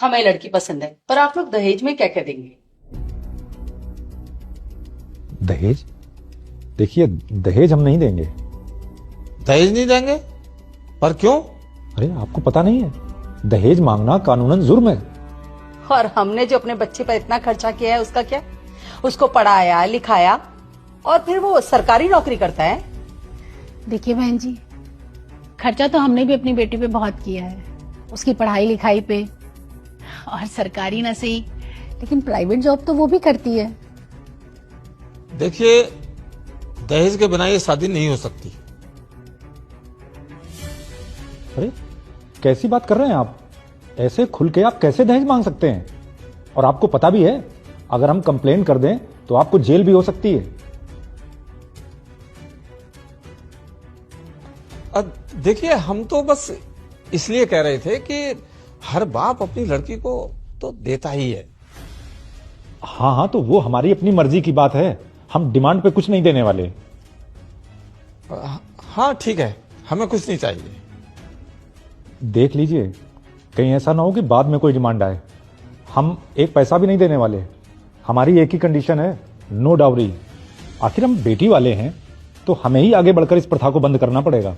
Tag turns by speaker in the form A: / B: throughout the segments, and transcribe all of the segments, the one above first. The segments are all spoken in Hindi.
A: हमें लड़की पसंद है, पर आप लोग दहेज में क्या क्या देंगे?
B: दहेज? देखिए, दहेज हम नहीं देंगे।
C: दहेज नहीं देंगे? पर क्यों?
B: अरे आपको पता नहीं है, दहेज मांगना कानूनन जुर्म है।
A: और हमने जो अपने बच्चे पर इतना खर्चा किया है उसका क्या? उसको पढ़ाया लिखाया और फिर वो सरकारी नौकरी करता है।
D: देखिए बहन जी, खर्चा तो हमने भी अपनी बेटी पे बहुत किया है, उसकी पढ़ाई लिखाई पे। और सरकारी ना सही, लेकिन प्राइवेट जॉब तो वो भी करती है।
C: देखिए, दहेज के बिना ये शादी नहीं हो सकती।
B: अरे कैसी बात कर रहे हैं आप? ऐसे खुल के आप कैसे दहेज मांग सकते हैं? और आपको पता भी है, अगर हम कंप्लेन कर दें तो आपको जेल भी हो सकती है।
C: अब देखिए, हम तो बस इसलिए कह रहे थे कि हर बाप अपनी लड़की को तो देता ही है।
B: हाँ, तो वो हमारी अपनी मर्जी की बात है, हम डिमांड पे कुछ नहीं देने वाले।
C: हाँ ठीक है, हमें कुछ नहीं चाहिए।
B: देख लीजिए, कहीं ऐसा ना हो कि बाद में कोई डिमांड आए। हम एक पैसा भी नहीं देने वाले। हमारी एक ही कंडीशन है, नो डाउरी। आखिर हम बेटी वाले हैं, तो हमें ही आगे बढ़कर इस प्रथा को बंद करना पड़ेगा।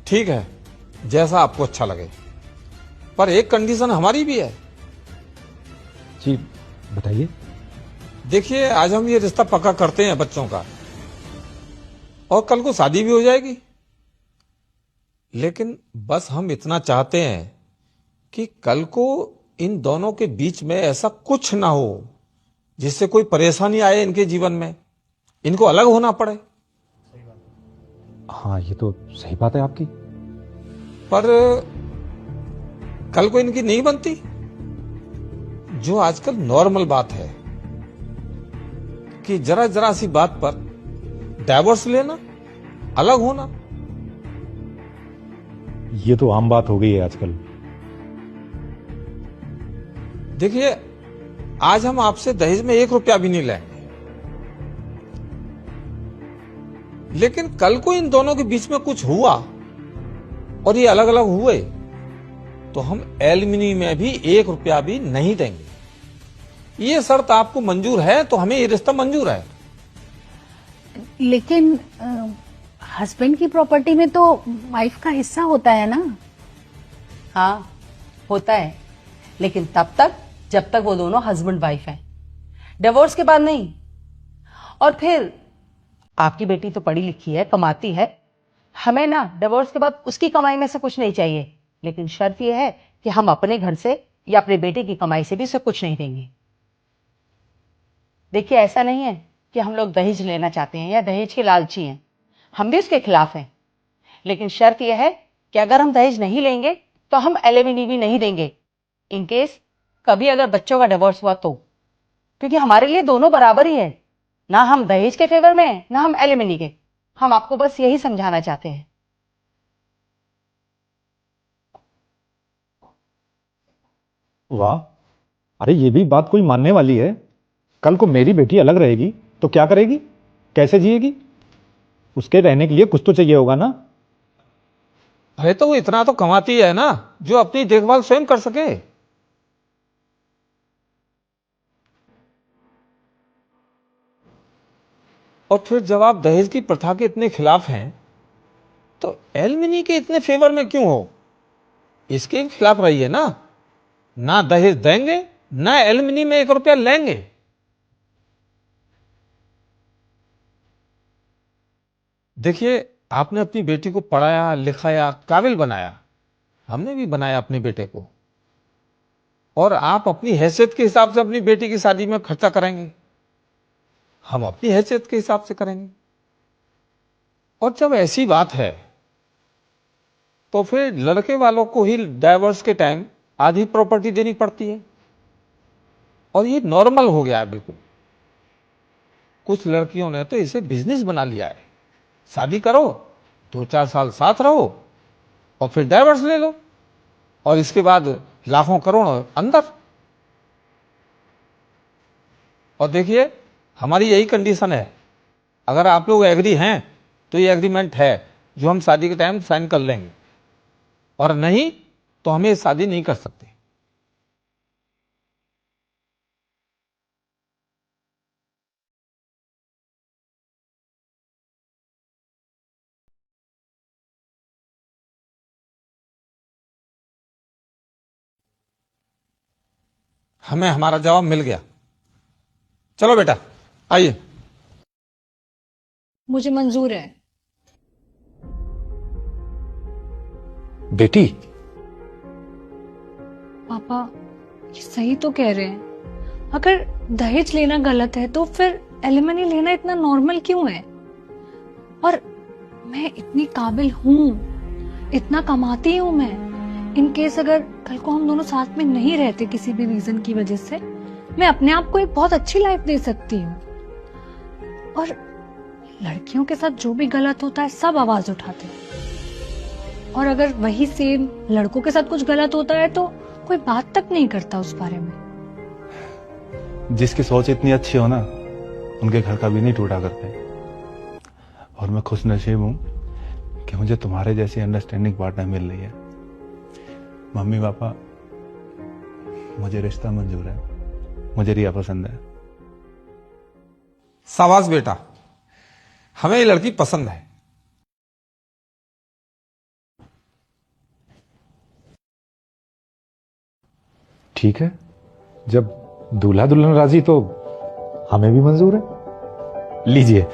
C: ठीक है, जैसा आपको अच्छा लगे, पर एक कंडीशन हमारी भी है।
B: जी बताइए।
C: देखिए, आज हम ये रिश्ता पक्का करते हैं बच्चों का, और कल को शादी भी हो जाएगी। लेकिन बस हम इतना चाहते हैं कि कल को इन दोनों के बीच में ऐसा कुछ ना हो जिससे कोई परेशानी आए इनके जीवन में, इनको अलग होना पड़े।
B: हाँ, ये तो सही बात है आपकी।
C: पर कल को इनकी नहीं बनती, जो आजकल नॉर्मल बात है कि जरा जरा सी बात पर डाइवोर्स लेना, अलग होना।
B: ये तो आम बात हो गई है आजकल।
C: देखिए, आज हम आपसे दहेज में 1 रुपया भी नहीं लेंगे, लेकिन कल को इन दोनों के बीच में कुछ हुआ और ये अलग अलग हुए तो हम एलिमनी में भी 1 रुपया भी नहीं देंगे। ये शर्त आपको मंजूर है तो हमें ये रिश्ता मंजूर है।
D: लेकिन हस्बैंड की प्रॉपर्टी में तो वाइफ का हिस्सा होता है ना।
A: हाँ होता है, लेकिन तब तक जब तक वो दोनों हस्बैंड वाइफ हैं, डिवोर्स के बाद नहीं। और फिर आपकी बेटी तो पढ़ी लिखी है, कमाती है, हमें ना डिवोर्स के बाद उसकी कमाई में से कुछ नहीं चाहिए। लेकिन शर्त यह है कि हम अपने घर से या अपने बेटे की कमाई से भी उसे कुछ नहीं देंगे। देखिए, ऐसा नहीं है कि हम लोग दहेज लेना चाहते हैं या दहेज के लालची हैं, हम भी उसके खिलाफ हैं। लेकिन शर्त यह है कि अगर हम दहेज नहीं लेंगे तो हम एलिमनी भी नहीं देंगे, इन केस कभी अगर बच्चों का डिवोर्स हुआ तो। क्योंकि हमारे लिए दोनों बराबर ही है, ना हम दहेज के फेवर में हैं ना हम एलिमनी के। हम आपको बस यही समझाना चाहते हैं।
B: वाह, अरे ये भी बात कोई मानने वाली है। कल को मेरी बेटी अलग रहेगी तो क्या करेगी, कैसे जिएगी? उसके रहने के लिए कुछ तो चाहिए होगा ना।
C: अरे तो वो इतना तो कमाती है ना जो अपनी देखभाल स्वयं कर सके। और फिर जब आप दहेज की प्रथा के इतने खिलाफ हैं तो एलिमनी के इतने फेवर में क्यों हो? इसके खिलाफ रहिए ना। ना दहेज देंगे ना एलिमनी में 1 रुपया लेंगे। देखिए, आपने अपनी बेटी को पढ़ाया लिखाया, काबिल बनाया, हमने भी बनाया अपने बेटे को। और आप अपनी हैसियत के हिसाब से अपनी बेटी की शादी में खर्चा करेंगे, हम अपनी हैसियत के हिसाब से करेंगे। और जब ऐसी बात है तो फिर लड़के वालों को ही डाइवोर्स के टाइम आधी प्रॉपर्टी देनी पड़ती है, और ये नॉर्मल हो गया है बिल्कुल। कुछ लड़कियों ने तो इसे बिजनेस बना लिया है। शादी करो, 2-4 साल साथ रहो और फिर डाइवोर्स ले लो, और इसके बाद लाखों करोड़ों अंदर। और देखिए, हमारी यही कंडीशन है, अगर आप लोग एग्री हैं तो ये एग्रीमेंट है जो हम शादी के टाइम साइन कर लेंगे। और नहीं तो हमें शादी नहीं कर सकते। हमें हमारा जवाब मिल गया। चलो बेटा आइए।
D: मुझे मंजूर है।
B: बेटी,
E: पापा ये सही तो कह रहे हैं। अगर दहेज लेना गलत है तो फिर एलिमनी लेना इतना नॉर्मल क्यों है? और मैं इतनी काबिल हूँ, इतना कमाती हूँ मैं। इन केस अगर कल को हम दोनों साथ में नहीं रहते किसी भी रीजन की वजह से, मैं अपने आप को एक बहुत अच्छी लाइफ दे सकती हूँ। और लड़कियों के साथ जो भी गलत होता है सब आवाज उठाते हैं, और अगर वही सेम लड़कों के साथ कुछ गलत होता है तो कोई बात तक नहीं करता उस बारे में।
F: जिसकी सोच इतनी अच्छी हो ना, उनके घर का भी नहीं टूटा करते। और मैं खुश नसीब हूं कि मुझे तुम्हारे जैसी अंडरस्टैंडिंग पार्टनर मिल रही है। मम्मी पापा, मुझे रिश्ता मंजूर है, मुझे रिया पसंद है।
C: शाबाश बेटा, हमें ये लड़की पसंद है।
B: ठीक है, जब दूल्हा दुल्हन राजी तो हमें भी मंजूर है। लीजिए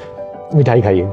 B: मिठाई खाइए।